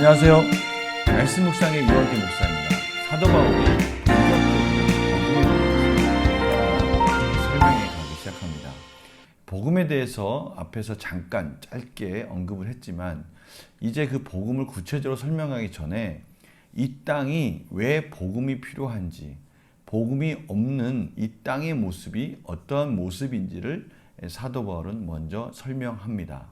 안녕하세요. 말씀 묵상의 이원기 목사입니다. 사도 바울이 설명해 가기 시작합니다. 복음에 대해서 앞에서 잠깐 짧게 언급을 했지만 이제 그 복음을 구체적으로 설명하기 전에 이 땅이 왜 복음이 필요한지, 복음이 없는 이 땅의 모습이 어떠한 모습인지를 사도 바울은 먼저 설명합니다.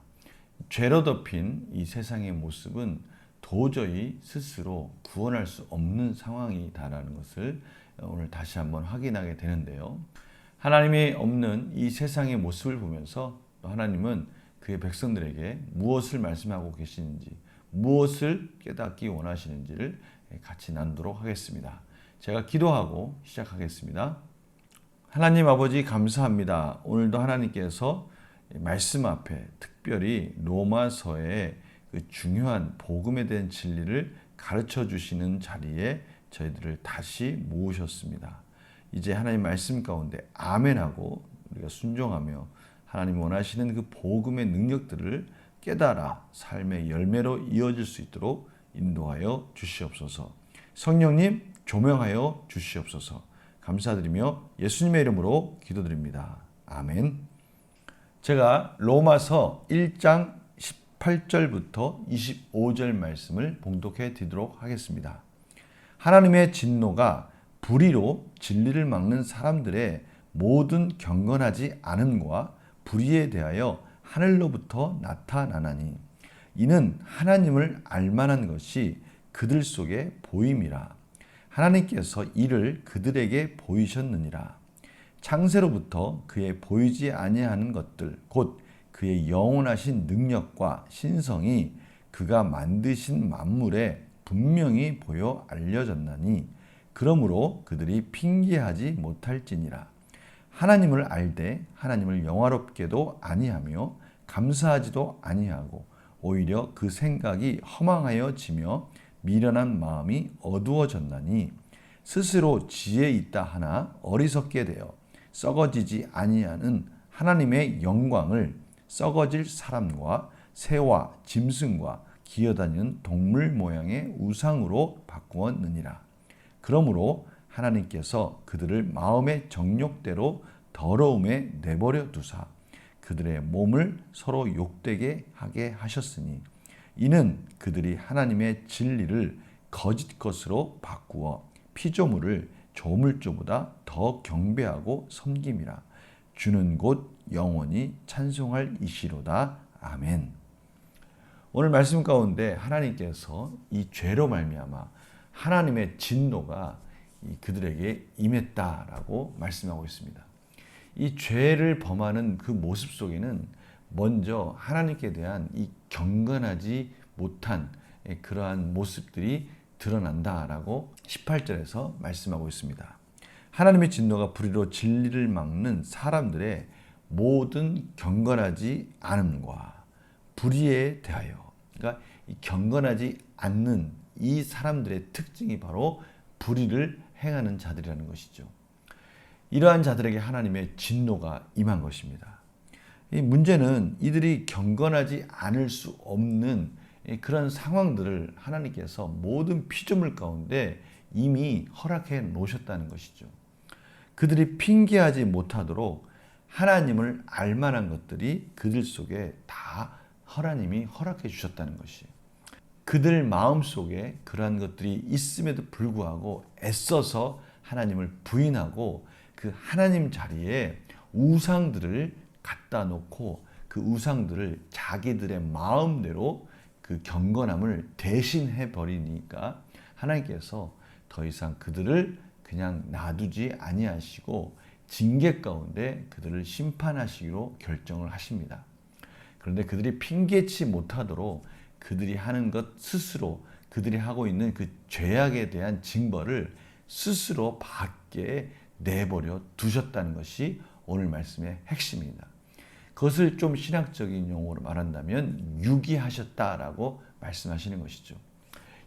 죄로 덮인 이 세상의 모습은 도저히 스스로 구원할 수 없는 상황이다라는 것을 오늘 다시 한번 확인하게 되는데요. 하나님이 없는 이 세상의 모습을 보면서 하나님은 그의 백성들에게 무엇을 말씀하고 계시는지, 무엇을 깨닫기 원하시는지를 같이 나누도록 하겠습니다. 제가 기도하고 시작하겠습니다. 하나님 아버지 감사합니다. 오늘도 하나님께서 말씀 앞에 특별히 로마서의 그 중요한 복음에 대한 진리를 가르쳐 주시는 자리에 저희들을 다시 모으셨습니다. 이제 하나님 말씀 가운데 아멘하고 우리가 순종하며 하나님 원하시는 그 복음의 능력들을 깨달아 삶의 열매로 이어질 수 있도록 인도하여 주시옵소서. 성령님 조명하여 주시옵소서. 감사드리며 예수님의 이름으로 기도드립니다. 아멘. 제가 로마서 1장 18절부터 25절 말씀을 봉독해 드리도록 하겠습니다. 하나님의 진노가 불의로 진리를 막는 사람들의 모든 경건하지 않음과 불의에 대하여 하늘로부터 나타나나니 이는 하나님을 알만한 것이 그들 속에 보임이라. 하나님께서 이를 그들에게 보이셨느니라. 창세로부터 그의 보이지 아니하는 것들 곧 그의 영원하신 능력과 신성이 그가 만드신 만물에 분명히 보여 알려졌나니 그러므로 그들이 핑계하지 못할지니라. 하나님을 알되 하나님을 영화롭게도 아니하며 감사하지도 아니하고 오히려 그 생각이 허망하여지며 미련한 마음이 어두워졌나니 스스로 지혜 있다 하나 어리석게 되어 썩어지지 아니하는 하나님의 영광을 썩어질 사람과 새와 짐승과 기어다니는 동물 모양의 우상으로 바꾸었느니라. 그러므로 하나님께서 그들을 마음의 정욕대로 더러움에 내버려 두사 그들의 몸을 서로 욕되게 하게 하셨으니 이는 그들이 하나님의 진리를 거짓 것으로 바꾸어 피조물을 조물조보다 더 경배하고 섬김이라. 주는 곧 영원히 찬송할 이시로다. 아멘. 오늘 말씀 가운데 하나님께서 이 죄로 말미암아 하나님의 진노가 그들에게 임했다라고 말씀하고 있습니다. 이 죄를 범하는 그 모습 속에는 먼저 하나님께 대한 이 경건하지 못한 그러한 모습들이 드러난다라고 18절에서 말씀하고 있습니다. 하나님의 진노가 불의로 진리를 막는 사람들의 모든 경건하지 않음과 불의에 대하여, 그러니까 이 경건하지 않는 이 사람들의 특징이 바로 불의를 행하는 자들이라는 것이죠. 이러한 자들에게 하나님의 진노가 임한 것입니다. 이 문제는 이들이 경건하지 않을 수 없는 그런 상황들을 하나님께서 모든 피조물 가운데 이미 허락해 놓으셨다는 것이죠. 그들이 핑계하지 못하도록 하나님을 알만한 것들이 그들 속에 다 하나님이 허락해 주셨다는 것이. 그들 마음속에 그러한 것들이 있음에도 불구하고 애써서 하나님을 부인하고 그 하나님 자리에 우상들을 갖다 놓고 그 우상들을 자기들의 마음대로 그 경건함을 대신해 버리니까 하나님께서 더 이상 그들을 그냥 놔두지 아니하시고 징계 가운데 그들을 심판하시기로 결정을 하십니다. 그런데 그들이 핑계치 못하도록 그들이 하는 것 스스로, 그들이 하고 있는 그 죄악에 대한 징벌을 스스로 받게 내버려 두셨다는 것이 오늘 말씀의 핵심입니다. 그것을 좀 신학적인 용어로 말한다면 유기하셨다라고 말씀하시는 것이죠.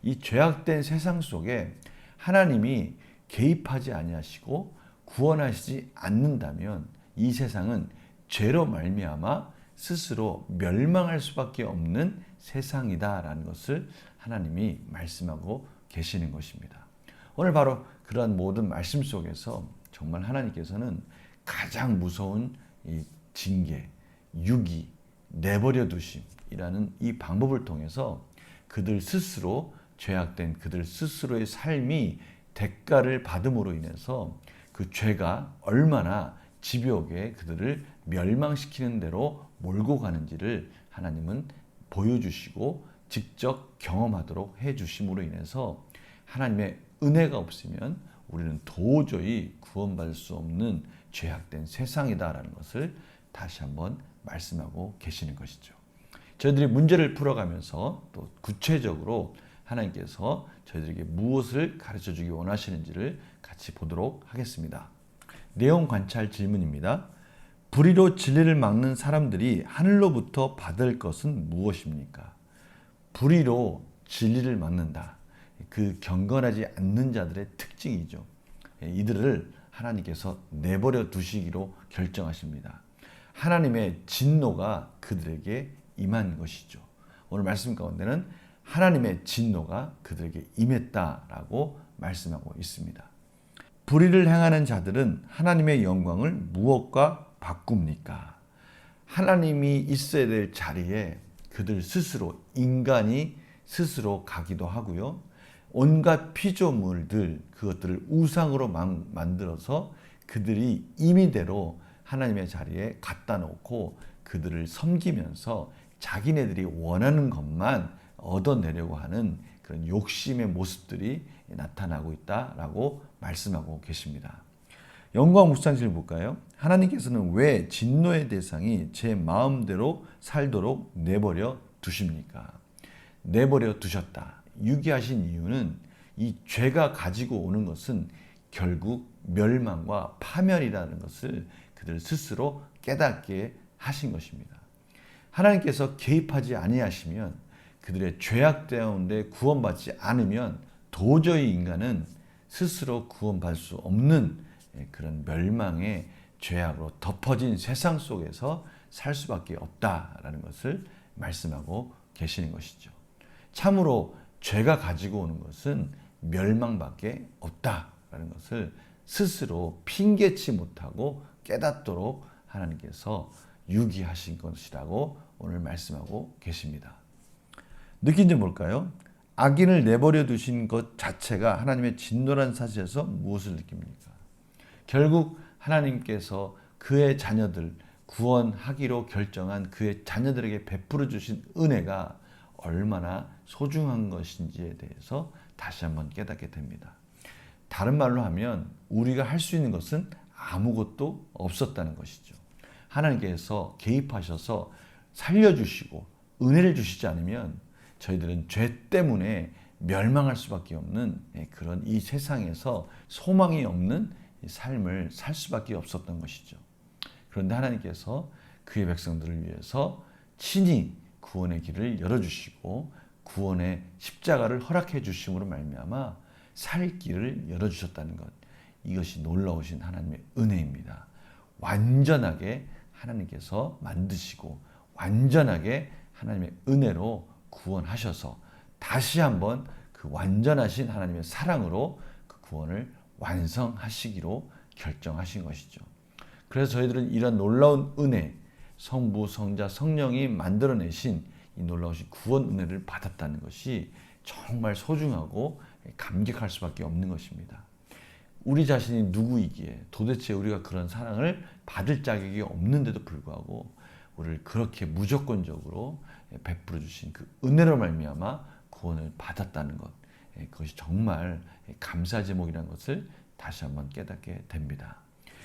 이 죄악된 세상 속에 하나님이 개입하지 아니하시고 구원하시지 않는다면 이 세상은 죄로 말미암아 스스로 멸망할 수밖에 없는 세상이다라는 것을 하나님이 말씀하고 계시는 것입니다. 오늘 바로 그러한 모든 말씀 속에서 정말 하나님께서는 가장 무서운 이 징계, 유기, 내버려 두심이라는 이 방법을 통해서 그들 스스로 죄악된 그들 스스로의 삶이 대가를 받음으로 인해서 그 죄가 얼마나 집요하게 그들을 멸망시키는 대로 몰고 가는지를 하나님은 보여주시고 직접 경험하도록 해주심으로 인해서 하나님의 은혜가 없으면 우리는 도저히 구원받을 수 없는 죄악된 세상이다라는 것을 다시 한번 말씀하고 계시는 것이죠. 저희들이 문제를 풀어가면서 또 구체적으로 하나님께서 저희들에게 무엇을 가르쳐주기 원하시는지를 같이 보도록 하겠습니다. 내용 관찰 질문입니다. 불의로 진리를 막는 사람들이 하늘로부터 받을 것은 무엇입니까? 불의로 진리를 막는다. 그 경건하지 않는 자들의 특징이죠. 이들을 하나님께서 내버려 두시기로 결정하십니다. 하나님의 진노가 그들에게 임한 것이죠. 오늘 말씀 가운데는 하나님의 진노가 그들에게 임했다라고 말씀하고 있습니다. 불의를 행하는 자들은 하나님의 영광을 무엇과 바꿉니까? 하나님이 있어야 될 자리에 그들 스스로 인간이 스스로 가기도 하고요. 온갖 피조물들 그것들을 우상으로 만들어서 그들이 임의대로 하나님의 자리에 갖다 놓고 그들을 섬기면서 자기네들이 원하는 것만 얻어내려고 하는 그런 욕심의 모습들이 나타나고 있다라고 말씀하고 계십니다. 영광 묵상실을 볼까요? 하나님께서는 왜 진노의 대상이 제 마음대로 살도록 내버려 두십니까? 내버려 두셨다. 유기하신 이유는 이 죄가 가지고 오는 것은 결국 멸망과 파멸이라는 것을 그들 스스로 깨닫게 하신 것입니다. 하나님께서 개입하지 아니하시면 그들의 죄악 가운데 구원받지 않으면 도저히 인간은 스스로 구원받을 수 없는 그런 멸망의 죄악으로 덮어진 세상 속에서 살 수밖에 없다라는 것을 말씀하고 계시는 것이죠. 참으로 죄가 가지고 오는 것은 멸망밖에 없다라는 것을 스스로 핑계치 못하고 깨닫도록 하나님께서 유기하신 것이라고 오늘 말씀하고 계십니다. 느낀 점 뭘까요? 악인을 내버려 두신 것 자체가 하나님의 진노라는 사실에서 무엇을 느낍니까? 결국 하나님께서 그의 자녀들 구원하기로 결정한 그의 자녀들에게 베풀어 주신 은혜가 얼마나 소중한 것인지에 대해서 다시 한번 깨닫게 됩니다. 다른 말로 하면 우리가 할 수 있는 것은 아무것도 없었다는 것이죠. 하나님께서 개입하셔서 살려주시고 은혜를 주시지 않으면 저희들은 죄 때문에 멸망할 수밖에 없는 그런 이 세상에서 소망이 없는 삶을 살 수밖에 없었던 것이죠. 그런데 하나님께서 그의 백성들을 위해서 친히 구원의 길을 열어주시고 구원의 십자가를 허락해 주심으로 말미암아 살 길을 열어주셨다는 것, 이것이 놀라우신 하나님의 은혜입니다. 완전하게 하나님께서 만드시고 완전하게 하나님의 은혜로 구원하셔서 다시 한번 그 완전하신 하나님의 사랑으로 그 구원을 완성하시기로 결정하신 것이죠. 그래서 저희들은 이런 놀라운 은혜, 성부, 성자, 성령이 만들어내신 이 놀라우신 구원 은혜를 받았다는 것이 정말 소중하고 감격할 수밖에 없는 것입니다. 우리 자신이 누구이기에 도대체 우리가 그런 사랑을 받을 자격이 없는데도 불구하고 우리를 그렇게 무조건적으로 베풀어 주신 그 은혜로 말미암아 구원을 받았다는 것, 그것이 정말 감사 제목이라는 것을 다시 한번 깨닫게 됩니다.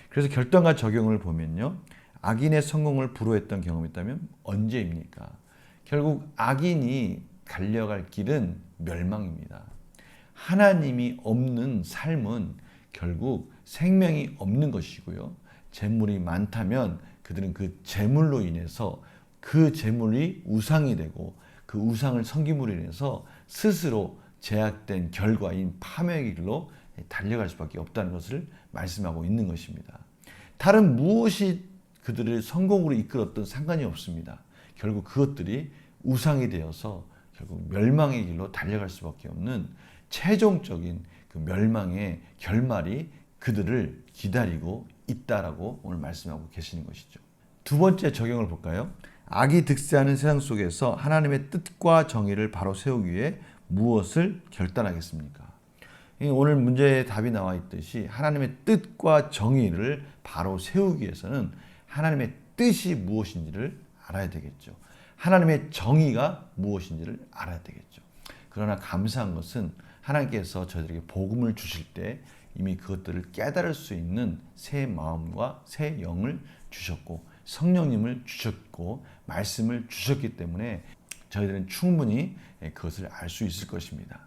그래서 결단과 적용을 보면요, 악인의 성공을 부러워했던 경험이 있다면 언제입니까? 결국 악인이 달려갈 길은 멸망입니다. 하나님이 없는 삶은 결국 생명이 없는 것이고요. 재물이 많다면 그들은 그 재물로 인해서 그 재물이 우상이 되고 그 우상을 섬김으로 인해서 스스로 제약된 결과인 파멸의 길로 달려갈 수밖에 없다는 것을 말씀하고 있는 것입니다. 다른 무엇이 그들을 성공으로 이끌었던 상관이 없습니다. 결국 그것들이 우상이 되어서 결국 멸망의 길로 달려갈 수밖에 없는 최종적인 그 멸망의 결말이 그들을 기다리고 있다라고 오늘 말씀하고 계시는 것이죠. 두 번째 적용을 볼까요? 악이 득세하는 세상 속에서 하나님의 뜻과 정의를 바로 세우기 위해 무엇을 결단하겠습니까? 오늘 문제의 답이 나와 있듯이 하나님의 뜻과 정의를 바로 세우기 위해서는 하나님의 뜻이 무엇인지를 알아야 되겠죠. 하나님의 정의가 무엇인지를 알아야 되겠죠. 그러나 감사한 것은 하나님께서 저희들에게 복음을 주실 때 이미 그것들을 깨달을 수 있는 새 마음과 새 영을 주셨고 성령님을 주셨고 말씀을 주셨기 때문에 저희들은 충분히 그것을 알 수 있을 것입니다.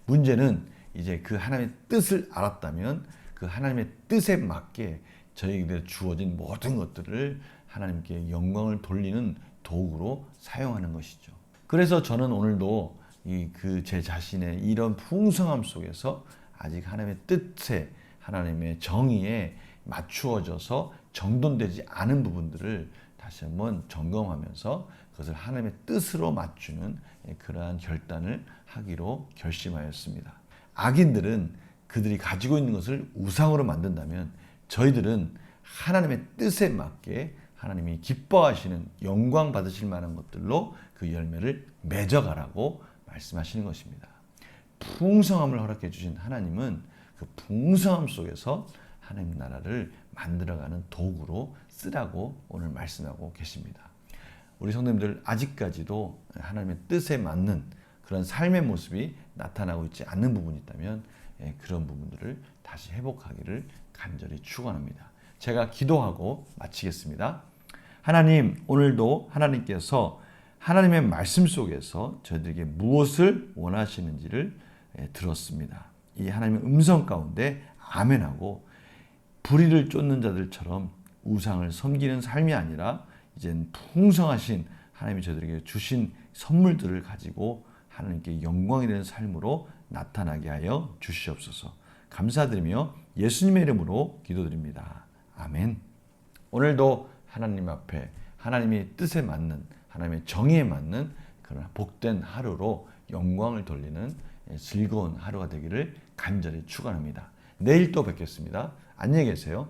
문제는 이제 그 하나님의 뜻을 알았다면 그 하나님의 뜻에 맞게 저희에게 주어진 모든 것들을 하나님께 영광을 돌리는 도구로 사용하는 것이죠. 그래서 저는 오늘도 제 자신의 이런 풍성함 속에서 아직 하나님의 뜻에 하나님의 정의에 맞추어져서 정돈되지 않은 부분들을 다시 한번 점검하면서 그것을 하나님의 뜻으로 맞추는 그러한 결단을 하기로 결심하였습니다. 악인들은 그들이 가지고 있는 것을 우상으로 만든다면 저희들은 하나님의 뜻에 맞게 하나님이 기뻐하시는 영광 받으실 만한 것들로 그 열매를 맺어가라고 말씀하시는 것입니다. 풍성함을 허락해 주신 하나님은 그 풍성함 속에서 하나님 나라를 만들어가는 도구로 쓰라고 오늘 말씀하고 계십니다. 우리 성도님들 아직까지도 하나님의 뜻에 맞는 그런 삶의 모습이 나타나고 있지 않는 부분이 있다면 그런 부분들을 다시 회복하기를 간절히 축원합니다. 제가 기도하고 마치겠습니다. 하나님, 오늘도 하나님께서 하나님의 말씀 속에서 저희들에게 무엇을 원하시는지를 들었습니다. 이 하나님의 음성 가운데 아멘하고 불의를 쫓는 자들처럼 우상을 섬기는 삶이 아니라 이젠 풍성하신 하나님이 저희들에게 주신 선물들을 가지고 하나님께 영광이 되는 삶으로 나타나게 하여 주시옵소서. 감사드리며 예수님의 이름으로 기도드립니다. 아멘. 오늘도 하나님 앞에 하나님의 뜻에 맞는 하나님의 정의에 맞는 그런 복된 하루로 영광을 돌리는 즐거운 하루가 되기를 간절히 축원합니다. 내일 또 뵙겠습니다. 안녕히 계세요.